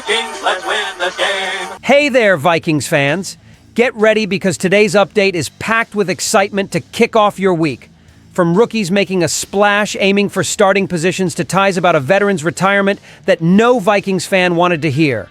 Vikings, let's win the game. Hey there, Vikings fans. Get ready because today's update is packed with excitement to kick off your week. From rookies making a splash aiming for starting positions to ties about a veteran's retirement that no Vikings fan wanted to hear.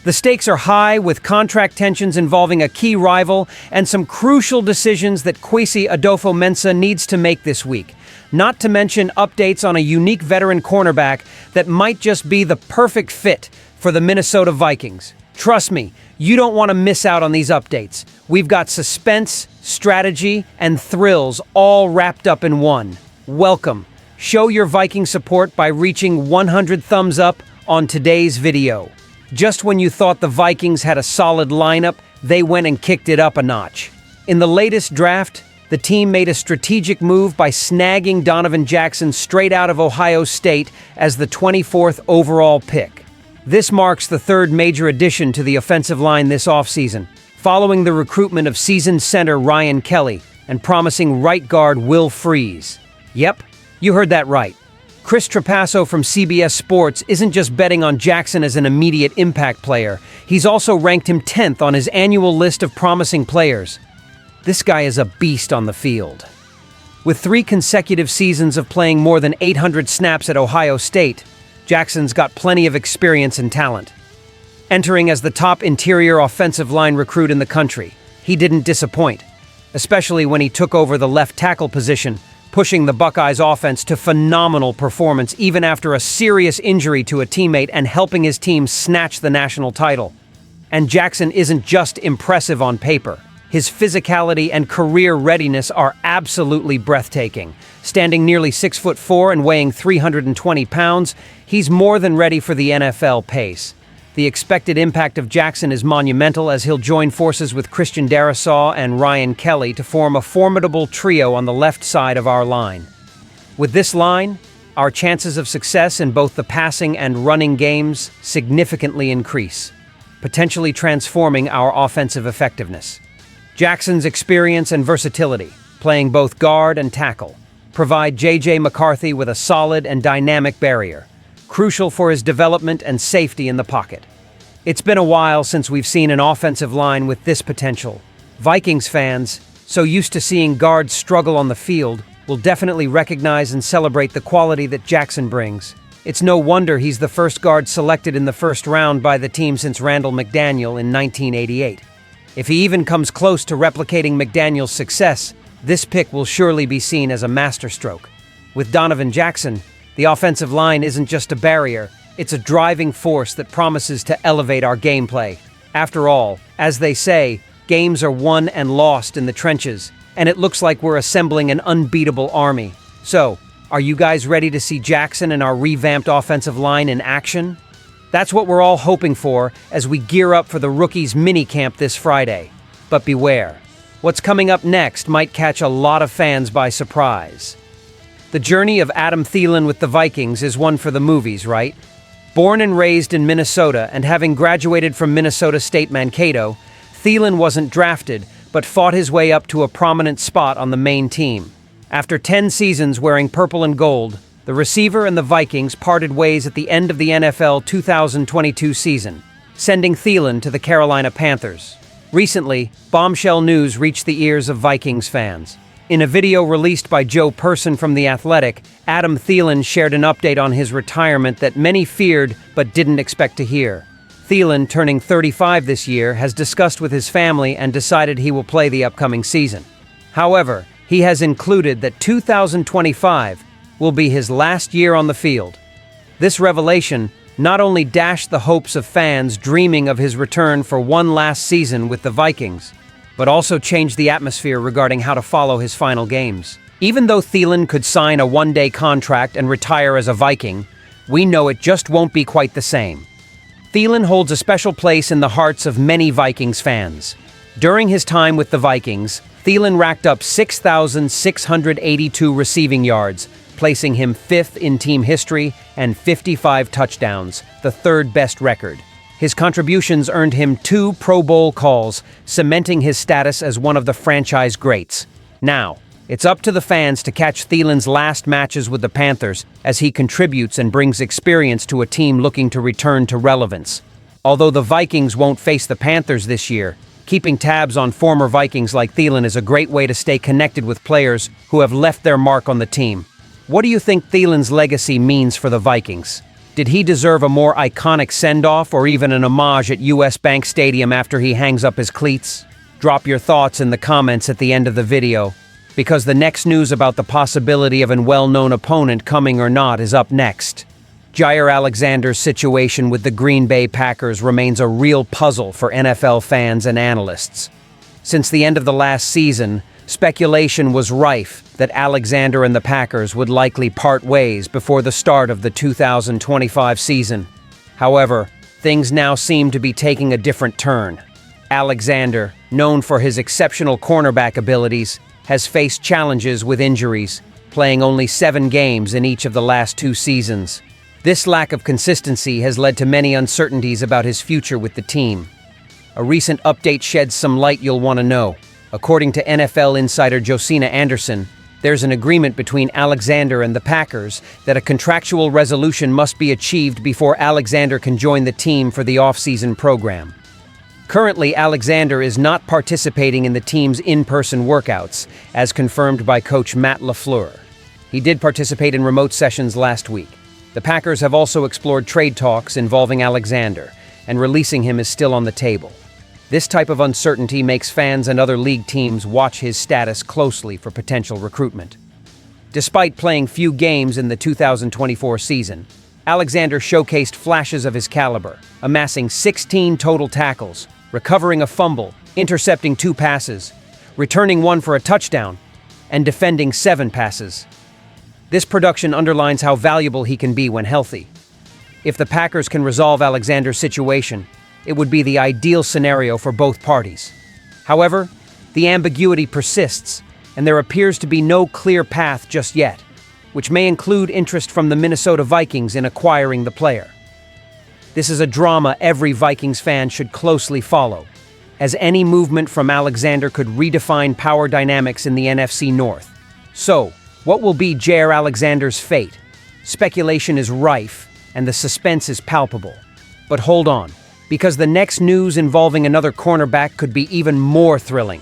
The stakes are high with contract tensions involving a key rival and some crucial decisions that Kwesi Adolfo-Mensah needs to make this week. Not to mention updates on a unique veteran cornerback that might just be the perfect fit for the Minnesota Vikings. Trust me, you don't want to miss out on these updates. We've got suspense, strategy, and thrills all wrapped up in one. Welcome. Show your Viking support by reaching 100 thumbs up on today's video. Just when you thought the Vikings had a solid lineup, they went and kicked it up a notch. In the latest draft, the team made a strategic move by snagging Donovan Jackson straight out of Ohio State as the 24th overall pick. This marks the third major addition to the offensive line this offseason, following the recruitment of seasoned center Ryan Kelly and promising right guard Will Freeze. Yep, you heard that right. Chris Trapasso from CBS Sports isn't just betting on Jackson as an immediate impact player, he's also ranked him 10th on his annual list of promising players. This guy is a beast on the field. With 3 consecutive seasons of playing more than 800 snaps at Ohio State, Jackson's got plenty of experience and talent. Entering as the top interior offensive line recruit in the country, he didn't disappoint, especially when he took over the left tackle position, pushing the Buckeyes offense to phenomenal performance even after a serious injury to a teammate and helping his team snatch the national title. And Jackson isn't just impressive on paper. His physicality and career readiness are absolutely breathtaking. Standing nearly 6'4" and weighing 320 pounds, he's more than ready for the NFL pace. The expected impact of Jackson is monumental as he'll join forces with Christian Darrisaw and Ryan Kelly to form a formidable trio on the left side of our line. With this line, our chances of success in both the passing and running games significantly increase, potentially transforming our offensive effectiveness. Jackson's experience and versatility, playing both guard and tackle, provide J.J. McCarthy with a solid and dynamic barrier, crucial for his development and safety in the pocket. It's been a while since we've seen an offensive line with this potential. Vikings fans, so used to seeing guards struggle on the field, will definitely recognize and celebrate the quality that Jackson brings. It's no wonder he's the first guard selected in the first round by the team since Randall McDaniel in 1988. If he even comes close to replicating McDaniel's success, this pick will surely be seen as a masterstroke. With Donovan Jackson, the offensive line isn't just a barrier, it's a driving force that promises to elevate our gameplay. After all, as they say, games are won and lost in the trenches, and it looks like we're assembling an unbeatable army. So, are you guys ready to see Jackson and our revamped offensive line in action? That's what we're all hoping for as we gear up for the rookies minicamp this Friday. But beware, what's coming up next might catch a lot of fans by surprise. The journey of Adam Thielen with the Vikings is one for the movies, right? Born and raised in Minnesota and having graduated from Minnesota State Mankato, Thielen wasn't drafted, but fought his way up to a prominent spot on the main team. After 10 seasons wearing purple and gold, the receiver and the Vikings parted ways at the end of the NFL 2022 season, sending Thielen to the Carolina Panthers. Recently, bombshell news reached the ears of Vikings fans. In a video released by Joe Person from The Athletic, Adam Thielen shared an update on his retirement that many feared but didn't expect to hear. Thielen, turning 35 this year, has discussed with his family and decided he will play the upcoming season. However, he has included that 2025 will be his last year on the field. This revelation not only dashed the hopes of fans dreaming of his return for one last season with the Vikings, but also changed the atmosphere regarding how to follow his final games. Even though Thielen could sign a one-day contract and retire as a Viking, we know it just won't be quite the same. Thielen holds a special place in the hearts of many Vikings fans. During his time with the Vikings, Thielen racked up 6,682 receiving yards, placing him 5th in team history, and 55 touchdowns, the third best record. His contributions earned him 2 Pro Bowl calls, cementing his status as one of the franchise greats. Now, it's up to the fans to catch Thielen's last matches with the Panthers as he contributes and brings experience to a team looking to return to relevance. Although the Vikings won't face the Panthers this year, keeping tabs on former Vikings like Thielen is a great way to stay connected with players who have left their mark on the team. What do you think Thielen's legacy means for the Vikings? Did he deserve a more iconic send-off or even an homage at US Bank Stadium after he hangs up his cleats? Drop your thoughts in the comments at the end of the video, because the next news about the possibility of an well-known opponent coming or not is up next. Jair Alexander's situation with the Green Bay Packers remains a real puzzle for NFL fans and analysts. Since the end of the last season, speculation was rife that Alexander and the Packers would likely part ways before the start of the 2025 season. However, things now seem to be taking a different turn. Alexander, known for his exceptional cornerback abilities, has faced challenges with injuries, playing only 7 games in each of the last 2 seasons. This lack of consistency has led to many uncertainties about his future with the team. A recent update sheds some light you'll want to know. According to NFL insider Josina Anderson, there's an agreement between Alexander and the Packers that a contractual resolution must be achieved before Alexander can join the team for the off-season program. Currently, Alexander is not participating in the team's in-person workouts, as confirmed by coach Matt LaFleur. He did participate in remote sessions last week. The Packers have also explored trade talks involving Alexander, and releasing him is still on the table. This type of uncertainty makes fans and other league teams watch his status closely for potential recruitment. Despite playing few games in the 2024 season, Alexander showcased flashes of his caliber, amassing 16 total tackles, recovering a fumble, intercepting 2 passes, returning 1 for a touchdown, and defending 7 passes. This production underlines how valuable he can be when healthy. If the Packers can resolve Alexander's situation, it would be the ideal scenario for both parties. However, the ambiguity persists, and there appears to be no clear path just yet, which may include interest from the Minnesota Vikings in acquiring the player. This is a drama every Vikings fan should closely follow, as any movement from Alexander could redefine power dynamics in the NFC North. So, what will be Jair Alexander's fate? Speculation is rife, and the suspense is palpable. But hold on, because the next news involving another cornerback could be even more thrilling.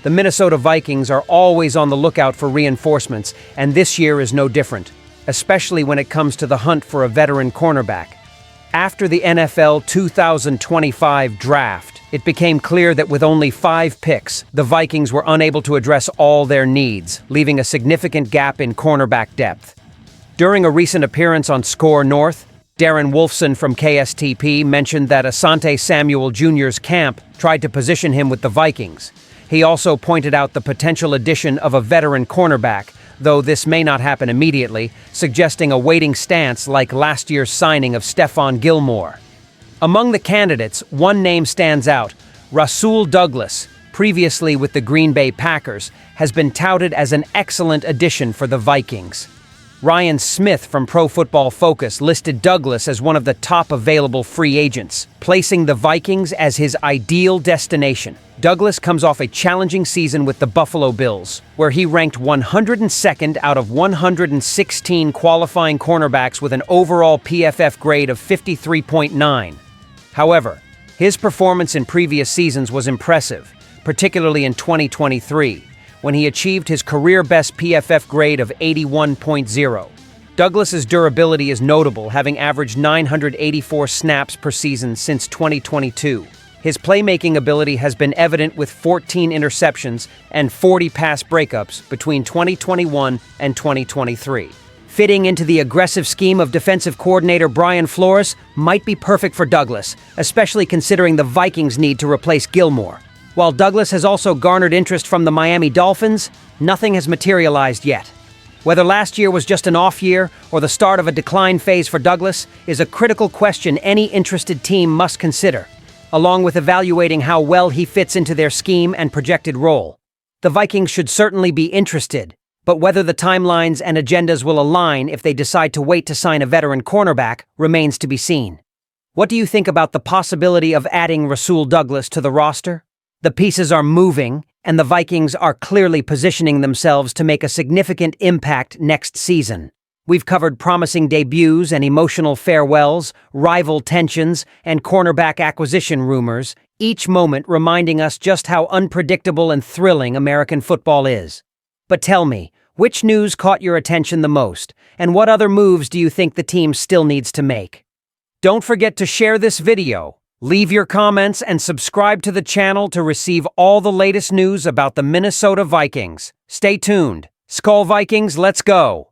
The Minnesota Vikings are always on the lookout for reinforcements, and this year is no different, especially when it comes to the hunt for a veteran cornerback. After the NFL 2025 draft, it became clear that with only 5 picks, the Vikings were unable to address all their needs, leaving a significant gap in cornerback depth. During a recent appearance on Score North, Darren Wolfson from KSTP mentioned that Asante Samuel Jr.'s camp tried to position him with the Vikings. He also pointed out the potential addition of a veteran cornerback, though this may not happen immediately, suggesting a waiting stance like last year's signing of Stephon Gilmore. Among the candidates, one name stands out. Rasul Douglas, previously with the Green Bay Packers, has been touted as an excellent addition for the Vikings. Ryan Smith from Pro Football Focus listed Douglas as one of the top available free agents, placing the Vikings as his ideal destination. Douglas comes off a challenging season with the Buffalo Bills, where he ranked 102nd out of 116 qualifying cornerbacks with an overall PFF grade of 53.9. However, his performance in previous seasons was impressive, particularly in 2023. When he achieved his career-best PFF grade of 81.0. Douglas's durability is notable, having averaged 984 snaps per season since 2022. His playmaking ability has been evident with 14 interceptions and 40 pass breakups between 2021 and 2023. Fitting into the aggressive scheme of defensive coordinator Brian Flores might be perfect for Douglas, especially considering the Vikings need to replace Gilmore. While Douglas has also garnered interest from the Miami Dolphins, nothing has materialized yet. Whether last year was just an off year or the start of a decline phase for Douglas is a critical question any interested team must consider, along with evaluating how well he fits into their scheme and projected role. The Vikings should certainly be interested, but whether the timelines and agendas will align if they decide to wait to sign a veteran cornerback remains to be seen. What do you think about the possibility of adding Rasul Douglas to the roster? The pieces are moving, and the Vikings are clearly positioning themselves to make a significant impact next season. We've covered promising debuts and emotional farewells, rival tensions, and cornerback acquisition rumors, each moment reminding us just how unpredictable and thrilling American football is. But tell me, which news caught your attention the most, and what other moves do you think the team still needs to make? Don't forget to share this video, leave your comments, and subscribe to the channel to receive all the latest news about the Minnesota Vikings. Stay tuned. SKOL Vikings, let's go!